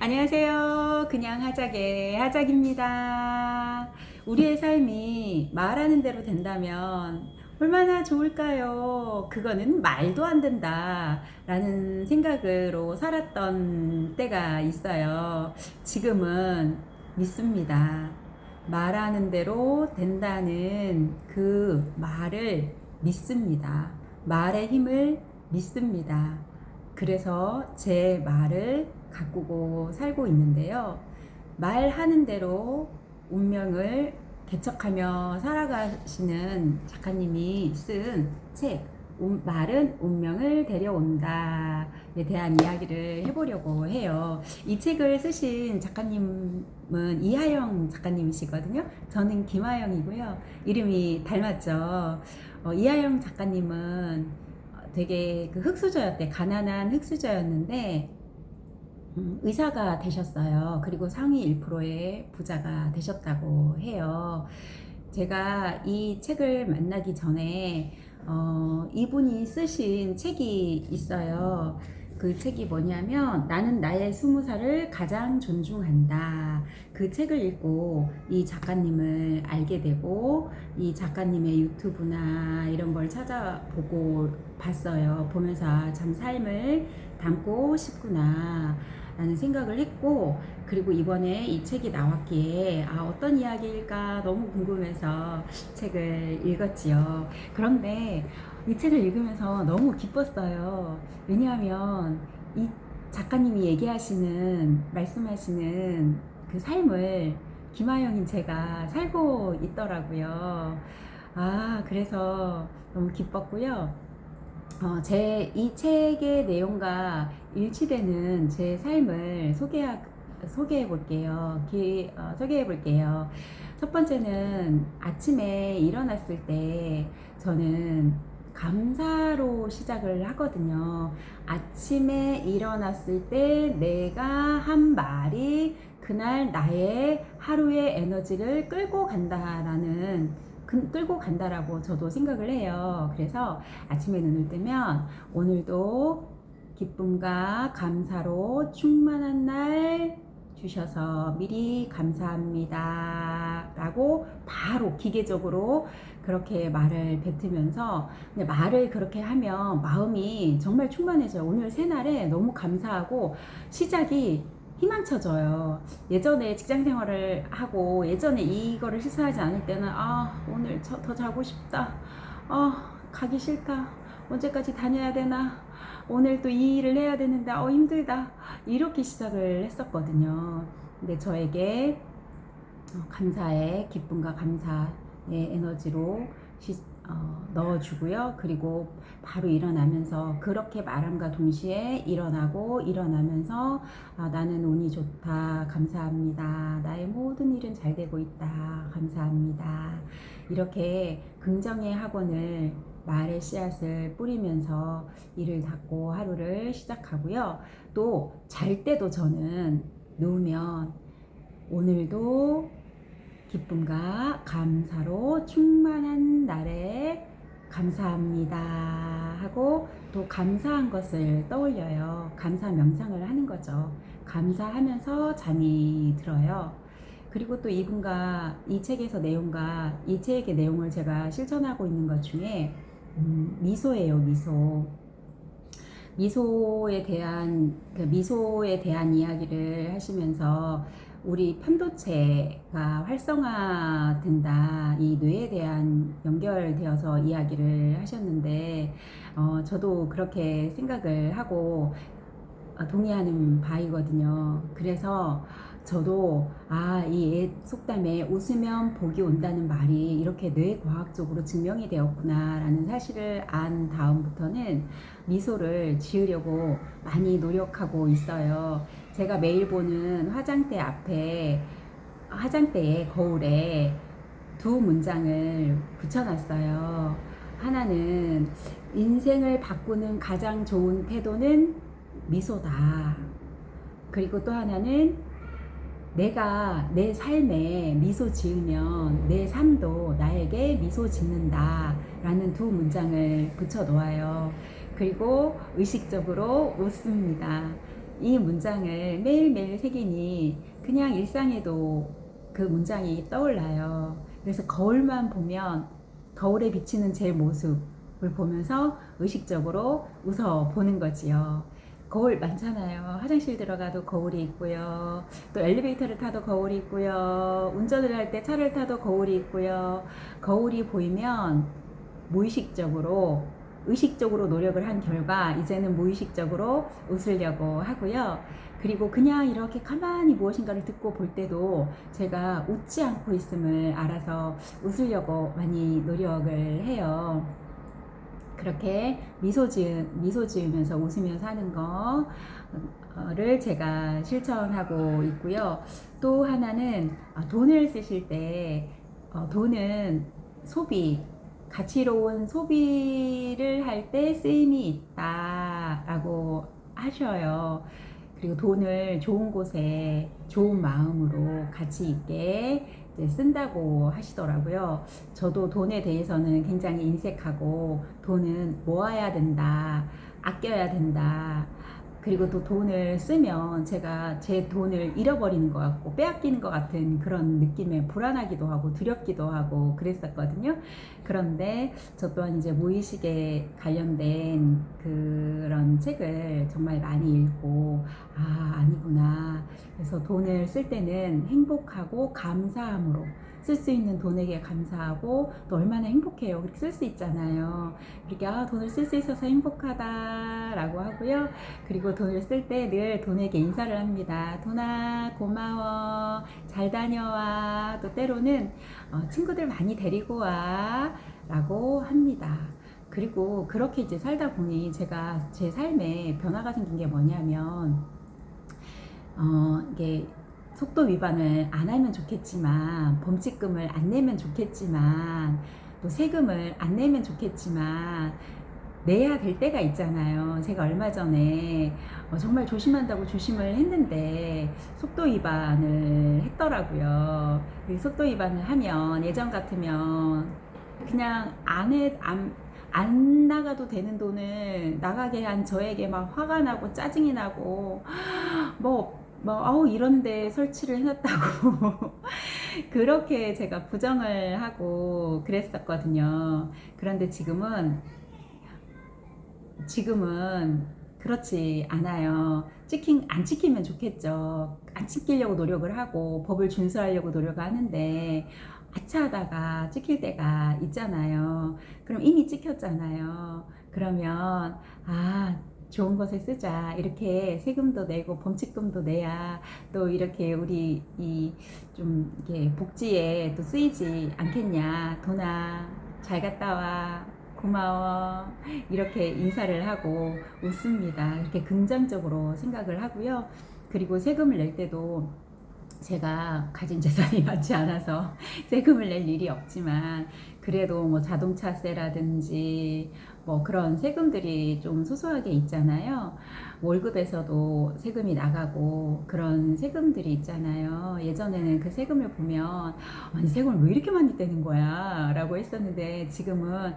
안녕하세요. 그냥 하작의 하작입니다. 우리의 삶이 말하는 대로 된다면 얼마나 좋을까요? 그거는 말도 안 된다 라는 생각으로 살았던 때가 있어요. 지금은 믿습니다. 말하는 대로 된다는 그 말을 믿습니다. 말의 힘을 믿습니다. 그래서 제 말을 가꾸고 살고 있는데요. 말하는 대로 운명을 개척하며 살아가시는 작가님이 쓴 책, 말은 운명을 데려온다에 대한 이야기를 해보려고 해요. 이 책을 쓰신 작가님은 이하영 작가님이시거든요. 저는 김하영이고요. 이름이 닮았죠. 이하영 작가님은 되게 그 흙수저였대. 가난한 흙수저였는데 의사가 되셨어요. 그리고 상위 1%의 부자가 되셨다고 해요. 제가 이 책을 만나기 전에 이분이 쓰신 책이 있어요. 그 책이 뭐냐면 나는 나의 20살을 가장 존중한다. 그 책을 읽고 이 작가님을 알게 되고 이 작가님의 유튜브나 이런 걸 찾아보고 봤어요. 보면서 참 삶을 담고 싶구나 라는 생각을 했고, 그리고 이번에 이 책이 나왔기에 어떤 이야기일까 너무 궁금해서 책을 읽었지요. 그런데 이 책을 읽으면서 너무 기뻤어요. 왜냐하면 이 작가님이 말씀하시는 그 삶을 김하영인 제가 살고 있더라고요. 그래서 너무 기뻤고요. 이 책의 내용과 일치되는 제 삶을 소개해 볼게요. 소개해 볼게요. 첫 번째는 아침에 일어났을 때 저는 감사로 시작을 하거든요. 아침에 일어났을 때 내가 한 말이 그날 나의 하루의 에너지를 끌고 간다라고 저도 생각을 해요. 그래서 아침에 눈을 뜨면 오늘도 기쁨과 감사로 충만한 날 주셔서 미리 감사합니다 라고 바로 기계적으로 그렇게 말을 뱉으면서, 근데 말을 그렇게 하면 마음이 정말 충만해져요. 오늘 새날에 너무 감사하고 시작이 희망쳐져요. 예전에 직장 생활을 하고 예전에 이거를 실천하지 않을 때는 오늘 더 자고 싶다. 가기 싫다. 언제까지 다녀야 되나? 오늘 또 이 일을 해야 되는데 힘들다. 이렇게 시작을 했었거든요. 근데 저에게 감사의 기쁨과 감사의 에너지로 넣어주고요. 그리고 바로 일어나면서 그렇게 말함과 동시에 일어나면서 나는 운이 좋다. 감사합니다. 나의 모든 일은 잘 되고 있다. 감사합니다. 이렇게 긍정의 학원을 말의 씨앗을 뿌리면서 일을 닦고 하루를 시작하고요. 또 잘 때도 저는 누우면 오늘도 기쁨과 감사로 충만한 날에 감사합니다 하고 또 감사한 것을 떠올려요. 감사 명상을 하는 거죠. 감사하면서 잠이 들어요. 그리고 또 이분과 이 책에서 이 책의 내용을 제가 실천하고 있는 것 중에 미소예요. 미소에 대한 이야기를 하시면서 우리 편도체가 활성화된다, 이 뇌에 대한 연결되어서 이야기를 하셨는데, 저도 그렇게 생각을 하고 동의하는 바이거든요. 그래서 저도 이 속담에 웃으면 복이 온다는 말이 이렇게 뇌과학적으로 증명이 되었구나 라는 사실을 안 다음부터는 미소를 지으려고 많이 노력하고 있어요. 제가 매일 보는 화장대의 거울에 두 문장을 붙여놨어요. 하나는 인생을 바꾸는 가장 좋은 태도는 미소다. 그리고 또 하나는 내가 내 삶에 미소 지으면 내 삶도 나에게 미소 짓는다 라는 두 문장을 붙여 놓아요. 그리고 의식적으로 웃습니다. 이 문장을 매일매일 새기니 그냥 일상에도 그 문장이 떠올라요. 그래서 거울만 보면 거울에 비치는 제 모습을 보면서 의식적으로 웃어 보는 거지요. 거울 많잖아요. 화장실 들어가도 거울이 있고요. 또 엘리베이터를 타도 거울이 있고요. 운전을 할 때 차를 타도 거울이 있고요. 거울이 보이면 무의식적으로 의식적으로 노력을 한 결과 이제는 무의식적으로 웃으려고 하고요. 그리고 그냥 이렇게 가만히 무엇인가를 듣고 볼 때도 제가 웃지 않고 있음을 알아서 웃으려고 많이 노력을 해요. 그렇게 미소 지으면서 웃으면서 하는 거를 제가 실천하고 있고요. 또 하나는 돈을 쓰실 때 돈은 소비, 가치로운 소비를 할 때 쓰임이 있다라고 하셔요. 그리고 돈을 좋은 곳에 좋은 마음으로 가치 있게 이제 쓴다고 하시더라고요. 저도 돈에 대해서는 굉장히 인색하고 돈은 모아야 된다, 아껴야 된다. 그리고 또 돈을 쓰면 제가 제 돈을 잃어버리는 것 같고 빼앗기는 것 같은 그런 느낌에 불안하기도 하고 두렵기도 하고 그랬었거든요. 그런데 저 또한 이제 무의식에 관련된 그런 책을 정말 많이 읽고 아니구나. 그래서 돈을 쓸 때는 행복하고 감사함으로 쓸 수 있는 돈에게 감사하고 또 얼마나 행복해요. 그렇게 쓸 수 있잖아요. 이렇게 돈을 쓸 수 있어서 행복하다라고 하고요. 그리고 돈을 쓸 때 늘 돈에게 인사를 합니다. 돈아 고마워, 잘 다녀와. 또 때로는 친구들 많이 데리고 와 라고 합니다. 그리고 그렇게 이제 살다 보니 제가 제 삶에 변화가 생긴 게 뭐냐면 이게 속도 위반을 안 하면 좋겠지만 범칙금을 안 내면 좋겠지만 또 세금을 안 내면 좋겠지만 내야 될 때가 있잖아요. 제가 얼마 전에 정말 조심한다고 조심을 했는데 속도 위반을 했더라고요. 속도 위반을 하면 예전 같으면 그냥 안 나가도 되는 돈을 나가게 한 저에게 막 화가 나고 짜증이 나고 이런데 설치를 해놨다고 그렇게 제가 부정을 하고 그랬었거든요. 그런데 지금은 그렇지 않아요. 안 지키면 좋겠죠. 안 지키려고 노력을 하고 법을 준수하려고 노력을 하는데 아차하다가 찍힐 때가 있잖아요. 그럼 이미 찍혔잖아요. 그러면 좋은 것에 쓰자. 이렇게 세금도 내고 범칙금도 내야 또 이렇게 우리 좀 이렇게 복지에 또 쓰이지 않겠냐. 돈아 잘 갔다 와. 고마워. 이렇게 인사를 하고 웃습니다. 이렇게 긍정적으로 생각을 하고요. 그리고 세금을 낼 때도 제가 가진 재산이 많지 않아서 세금을 낼 일이 없지만 그래도 뭐 자동차세라든지 뭐 그런 세금들이 좀 소소하게 있잖아요. 월급에서도 세금이 나가고 그런 세금들이 있잖아요. 예전에는 그 세금을 보면 아니 세금을 왜 이렇게 많이 떼는 거야 라고 했었는데 지금은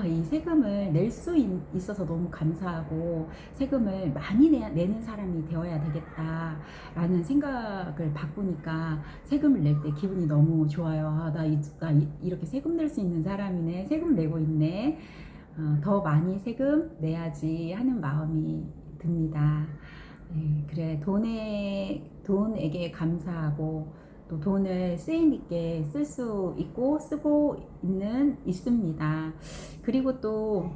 이 세금을 낼 수 있어서 너무 감사하고 세금을 많이 내는 사람이 되어야 되겠다 라는 생각을 바꾸니까 세금을 낼 때 기분이 너무 좋아요. 나 이렇게 세금 낼 수 있는 사람이네. 세금 내고 있네. 더 많이 세금 내야지 하는 마음이 듭니다. 네, 그래 돈에게 감사하고 또 돈을 쓰임 있게 쓸 수 있고 쓰고 있습니다. 그리고 또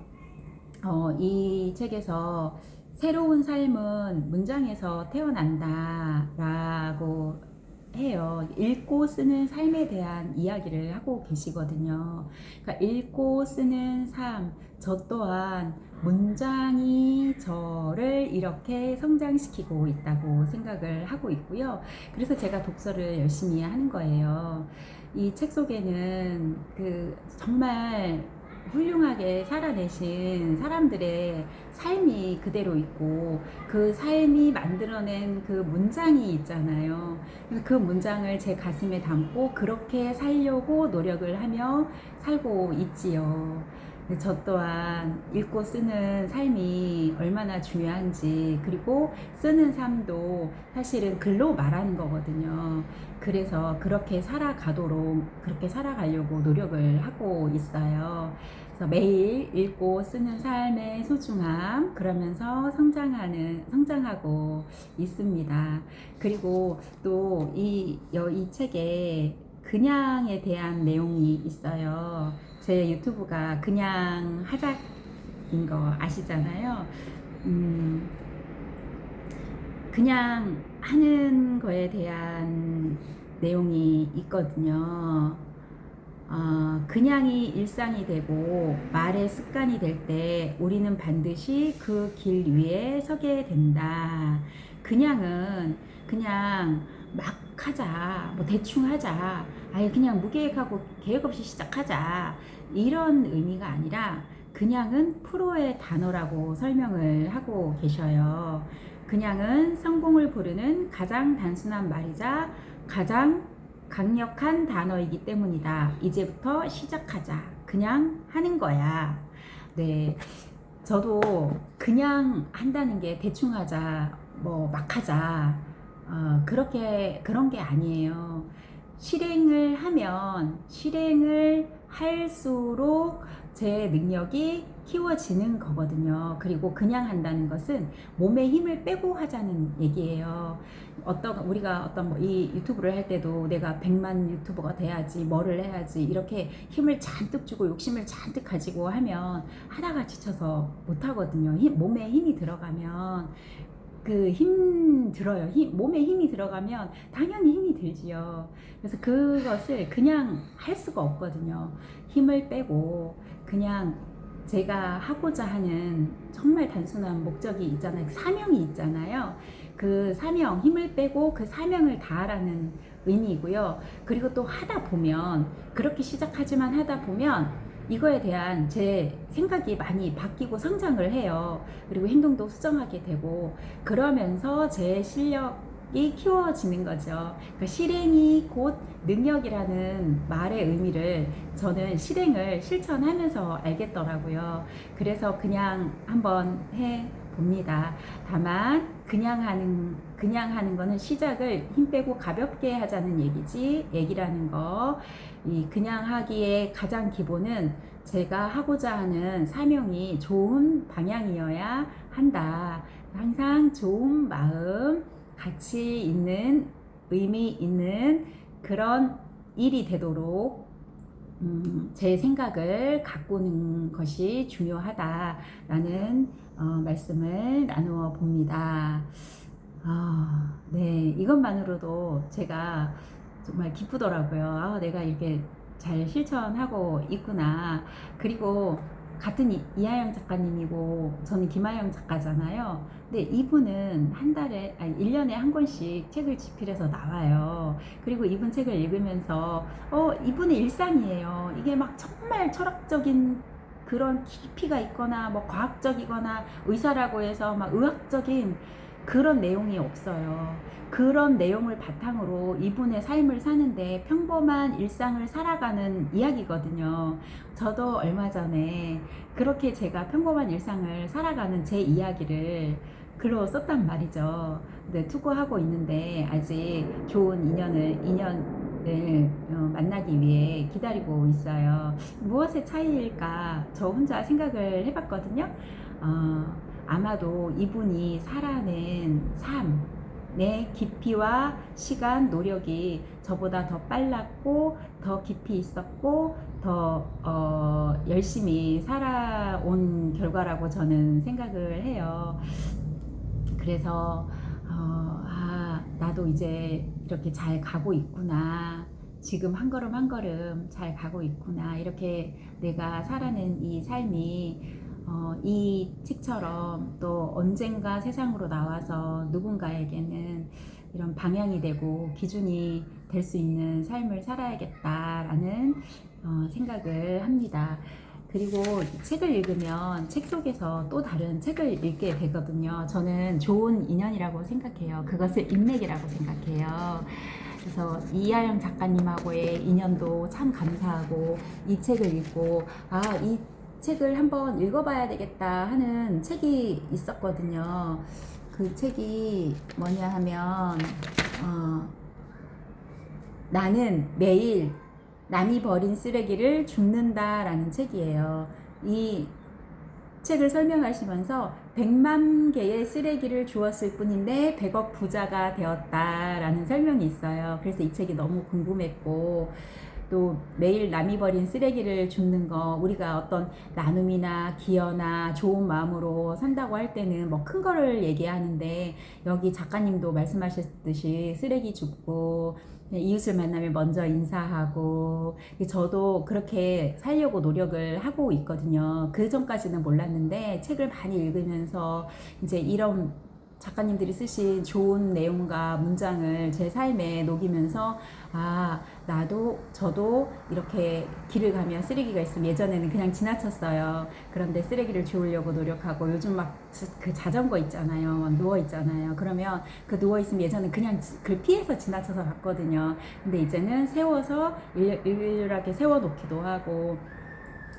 이 책에서 새로운 삶은 문장에서 태어난다 라고 해요. 읽고 쓰는 삶에 대한 이야기를 하고 계시거든요. 그러니까 읽고 쓰는 삶, 저 또한 문장이 저를 이렇게 성장시키고 있다고 생각을 하고 있고요. 그래서 제가 독서를 열심히 하는 거예요. 이 책 속에는 정말 훌륭하게 살아내신 사람들의 삶이 그대로 있고 그 삶이 만들어낸 그 문장이 있잖아요. 그 문장을 제 가슴에 담고 그렇게 살려고 노력을 하며 살고 있지요. 근데 저 또한 읽고 쓰는 삶이 얼마나 중요한지, 그리고 쓰는 삶도 사실은 글로 말하는 거거든요. 그래서 그렇게 살아가려고 노력을 하고 있어요. 그래서 매일 읽고 쓰는 삶의 소중함, 그러면서 성장하고 있습니다. 그리고 또 이 책에 그냥에 대한 내용이 있어요. 제 유튜브가 그냥 하작인 거 아시잖아요. 음, 그냥 하는 거에 대한 내용이 있거든요. 그냥이 일상이 되고 말의 습관이 될 때 우리는 반드시 그 길 위에 서게 된다. 그냥은 그냥 막 하자, 뭐 대충 하자, 아예 그냥 무계획하고 계획 없이 시작하자, 이런 의미가 아니라 그냥은 프로의 단어라고 설명을 하고 계셔요. 그냥은 성공을 부르는 가장 단순한 말이자 가장 강력한 단어이기 때문이다. 이제부터 시작하자. 그냥 하는 거야. 네. 저도 그냥 한다는 게 대충 하자, 뭐 막 하자, 그런 게 아니에요. 실행을 할수록 제 능력이 키워지는 거거든요. 그리고 그냥 한다는 것은 몸에 힘을 빼고 하자는 얘기예요. 우리가 이 유튜브를 할 때도 내가 100만 유튜버가 돼야지, 뭐를 해야지, 이렇게 힘을 잔뜩 주고 욕심을 잔뜩 가지고 하면 하다가 지쳐서 못 하거든요. 몸에 힘이 들어가면 들어요. 몸에 힘이 들어가면 당연히 힘이 들지요. 그래서 그것을 그냥 할 수가 없거든요. 힘을 빼고 그냥 제가 하고자 하는 정말 단순한 목적이 있잖아요. 사명이 있잖아요. 그 사명, 힘을 빼고 그 사명을 다하라는 의미이고요. 그리고 또 그렇게 시작하지만 하다 보면 이거에 대한 제 생각이 많이 바뀌고 성장을 해요. 그리고 행동도 수정하게 되고, 그러면서 제 실력이 키워지는 거죠. 그러니까 실행이 곧 능력이라는 말의 의미를 저는 실천하면서 알겠더라고요. 그래서 그냥 한번 해 봅니다. 다만 그냥 하는 거는 시작을 힘 빼고 가볍게 하자는 얘기라는 거. 이 그냥 하기의 가장 기본은 제가 하고자 하는 사명이 좋은 방향이어야 한다. 항상 좋은 마음, 가치 있는, 의미 있는 그런 일이 되도록 제 생각을 가꾸는 것이 중요하다라는 말씀을 나누어 봅니다. 네, 이것만으로도 제가 정말 기쁘더라고요. 내가 이렇게 잘 실천하고 있구나. 그리고 같은 이하영 작가님이고 저는 김하영 작가잖아요. 근데 이분은 1년에 한 권씩 책을 집필해서 나와요. 그리고 이분 책을 읽으면서 이분의 일상이에요. 이게 막 정말 철학적인 그런 깊이가 있거나 뭐 과학적이거나 의사라고 해서 막 의학적인 그런 내용이 없어요. 그런 내용을 바탕으로 이분의 삶을 사는데 평범한 일상을 살아가는 이야기거든요. 저도 얼마 전에 그렇게 제가 평범한 일상을 살아가는 제 이야기를 글로 썼단 말이죠. 네, 투고하고 있는데 아직 좋은 인연을 만나기 위해 기다리고 있어요. 무엇의 차이일까? 저 혼자 생각을 해봤거든요. 아마도 이분이 살아낸 삶의 깊이와 시간, 노력이 저보다 더 빨랐고 더 깊이 있었고 더 열심히 살아온 결과라고 저는 생각을 해요. 그래서 나도 이제 이렇게 잘 가고 있구나. 지금 한 걸음 한 걸음 잘 가고 있구나. 이렇게 내가 살아낸 이 삶이 이 책처럼 또 언젠가 세상으로 나와서 누군가에게는 이런 방향이 되고 기준이 될 수 있는 삶을 살아야겠다라는 생각을 합니다. 그리고 책을 읽으면 책 속에서 또 다른 책을 읽게 되거든요. 저는 좋은 인연이라고 생각해요. 그것을 인맥이라고 생각해요. 그래서 이하영 작가님하고의 인연도 참 감사하고 이 책을 읽고 이 책을 한번 읽어봐야 되겠다 하는 책이 있었거든요. 그 책이 뭐냐 하면 나는 매일 남이 버린 쓰레기를 줍는다라는 책이에요. 이 책을 설명하시면서 100만 개의 쓰레기를 주었을 뿐인데 100억 부자가 되었다라는 설명이 있어요. 그래서 이 책이 너무 궁금했고, 또 매일 남이 버린 쓰레기를 줍는 거, 우리가 어떤 나눔이나 기여나 좋은 마음으로 산다고 할 때는 뭐 큰 거를 얘기하는데, 여기 작가님도 말씀하셨듯이 쓰레기 줍고 이웃을 만나면 먼저 인사하고, 저도 그렇게 살려고 노력을 하고 있거든요. 그 전까지는 몰랐는데 책을 많이 읽으면서 이제 이런 작가님들이 쓰신 좋은 내용과 문장을 제 삶에 녹이면서, 저도 이렇게 길을 가면 쓰레기가 있으면 예전에는 그냥 지나쳤어요. 그런데 쓰레기를 주우려고 노력하고, 요즘 막 그 자전거 있잖아요. 막 누워 있잖아요. 그러면 그 누워 있으면 예전엔 그냥 그 피해서 지나쳐서 갔거든요. 근데 이제는 세워서 일률하게 세워놓기도 하고,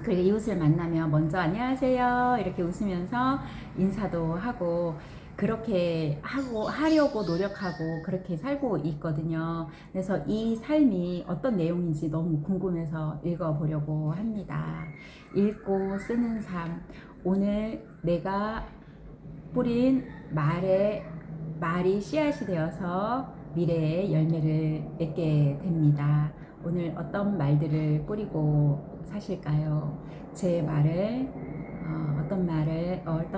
그리고 이웃을 만나면 먼저 안녕하세요 이렇게 웃으면서 인사도 하고, 그렇게 하려고 노력하고 그렇게 살고 있거든요. 그래서 이 삶이 어떤 내용인지 너무 궁금해서 읽어보려고 합니다. 읽고 쓰는 삶. 오늘 내가 뿌린 말이 씨앗이 되어서 미래의 열매를 맺게 됩니다. 오늘 어떤 말들을 뿌리고 사실까요? 제 말을 어떤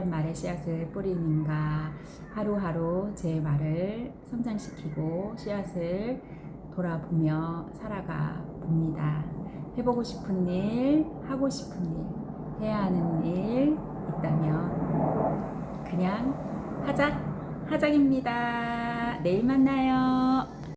말에 씨앗을 뿌리는가, 하루하루 제 말을 성장시키고 씨앗을 돌아보며 살아가 봅니다. 해보고 싶은 일, 하고 싶은 일, 해야 하는 일 있다면 그냥 하작입니다. 내일 만나요.